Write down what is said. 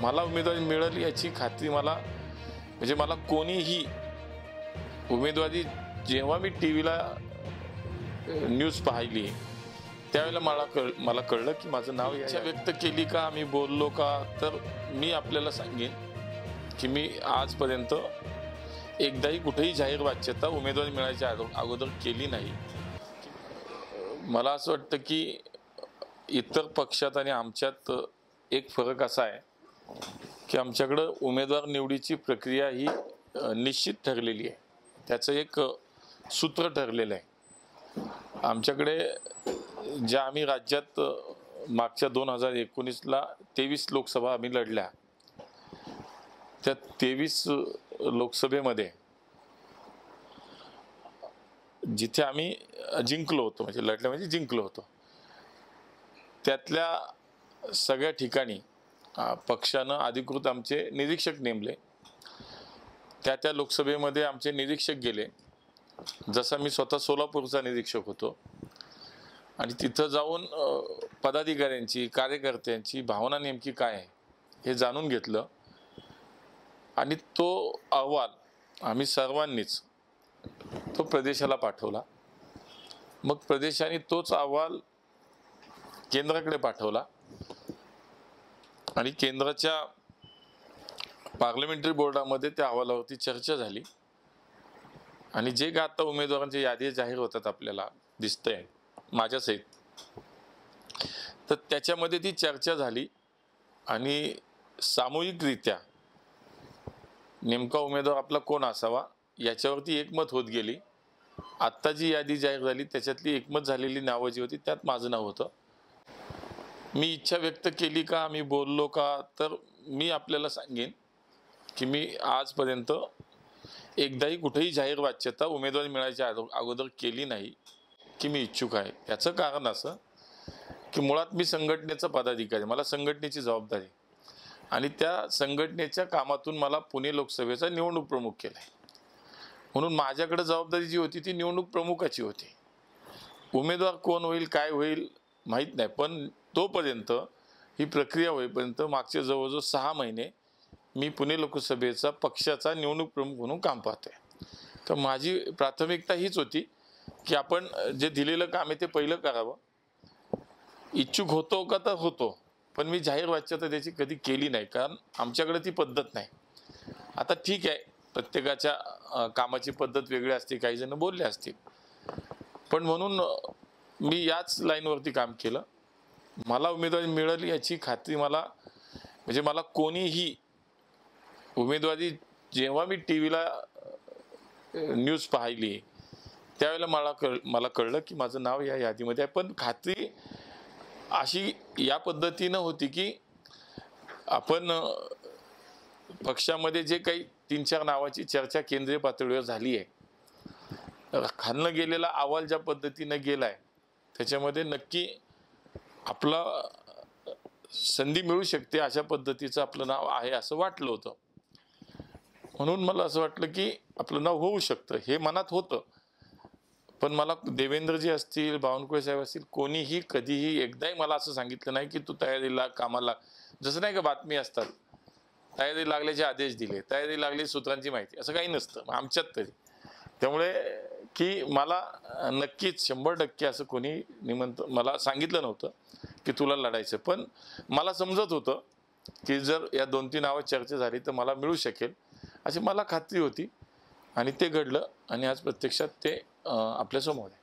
मला उमेदवारी मिळेल याची खात्री मला म्हणजे मला कोणीही उमेदवारी जेव्हा मी टीव्हीला न्यूज पाहिली त्यावेळेला मला कळलं की माझं नाव इच्छा व्यक्त केली का मी बोललो का तर मी आपल्याला सांगेन की मी आजपर्यंत एकदाही कुठेही जाहीर वाच्यता उमेदवारी मिळायच्या अगोदर केली नाही। मला असं वाटतं की इतर पक्षात आणि आमच्यात एक फरक असा आहे की आमच्याकडे उमेदवार निवडीची प्रक्रिया ही निश्चित ठरलेली आहे, त्याचं एक सूत्र ठरलेलं आहे। आमच्याकडे ज्या आम्ही राज्यात मागच्या 2019ला 23 लोकसभा आम्ही लढल्या, त्या 23 लोकसभेमध्ये जिथे आम्ही जिंकलो होतो म्हणजे लढल्या म्हणजे जिंकलो होतो, त्यातल्या सगळ्या ठिकाणी पक्षानं अधिकृत आमचे निरीक्षक नेमले। त्या लोकसभेमध्ये आमचे निरीक्षक गेले, जसा मी स्वतः सोलापूरचा निरीक्षक होतो आणि तिथं जाऊन पदाधिकाऱ्यांची कार्यकर्त्यांची भावना नेमकी काय आहे हे जाणून घेतलं आणि तो अहवाल आम्ही सर्वांनीच तो प्रदेशाला पाठवला। मग प्रदेशाने तोच अहवाल केंद्राकडे पाठवला आणि केंद्राच्या पार्लमेंटरी बोर्डामध्ये त्या अहवालावरती चर्चा झाली आणि जे का आता उमेदवारांच्या यादी जाहीर होतात आपल्याला दिसतंय माझ्यासहित, तर त्याच्यामध्ये ती चर्चा झाली आणि सामूहिकरित्या नेमका उमेदवार आपला कोण असावा याच्यावरती एकमत होत गेली। आत्ता जी यादी जाहीर झाली त्याच्यातली एकमत झालेली नावं जी होती त्यात माझं नाव होतं। मी इच्छा व्यक्त केली का मी बोललो का तर मी आपल्याला सांगेन की मी आजपर्यंत एकदाही कुठेही जाहीर वाच्यता उमेदवारी मिळायच्या अगोदर केली नाही की मी इच्छुक आहे। याचं कारण असं की मुळात मी संघटनेचा पदाधिकारी, मला संघटनेची जबाबदारी आणि त्या संघटनेच्या कामातून मला पुणे लोकसभेचा निवडणूक प्रमुख केला आहे, म्हणून माझ्याकडे जबाबदारी जी होती ती निवडणूक प्रमुखाची होती। उमेदवार कोण होईल काय होईल माहीत नाही, पण तोपर्यंत ही प्रक्रिया होईपर्यंत मागचे जवळजवळ 6 महिने मी पुणे लोकसभेचा पक्षाचा निवडणूक प्रमुख म्हणून काम पाहतोय। तर माझी प्राथमिकता हीच होती की आपण जे दिलेलं काम आहे ते पहिलं करावं। इच्छुक होतो का तर होतो, पण मी जाहीर वाच्यता त्याची कधी केली नाही, कारण आमच्याकडे ती पद्धत नाही। आता ठीक आहे, प्रत्येकाच्या कामाची पद्धत वेगळी असते, काही जण बोलले असतील, पण म्हणून मी याच लाईनवरती काम केलं। मला उमेदवारी मिळेल याची खात्री मला म्हणजे मला कोणीही उमेदवारी जेव्हा मी टीव्हीला न्यूज पाहिली त्यावेळेला मला कळलं की माझं नाव या यादीमध्ये आहे। पण खात्री अशी या पद्धतीनं होती की आपण पक्षामध्ये जे काही 3-4 नावाची चर्चा केंद्रीय पातळीवर झाली आहे, खालनं गेलेला अहवाल ज्या पद्धतीनं गेलाय त्याच्यामध्ये नक्की आपला संधी मिळू शकते अशा पद्धतीचं आपलं नाव आहे असं वाटलं होतं, म्हणून मला असं वाटलं की आपलं नाव होऊ शकतं हे मनात होतं। पण मला देवेंद्रजी असतील, बावनकुळे साहेब असतील, कोणीही कधीही एकदाही मला असं सांगितलं नाही की तू तयारीला कामाला, जसं नाही का बातमी असतात तयारी लागल्याचे आदेश दिले, तयारी लागली सूत्रांची माहिती, असं काही नसतं आमच्यात तरी। त्यामुळे की मला नक्कीच 100% असं कोणी मला सांगितलं नव्हतं की तुला लढायचं, पण मला समजत होतं की जर या 2-3 नावं चर्चा झाली तर मला मिळू शकेल अशी मला खात्री होती आणि ते घडलं आणि आज प्रत्यक्षात ते आपल्यासमोर आहे।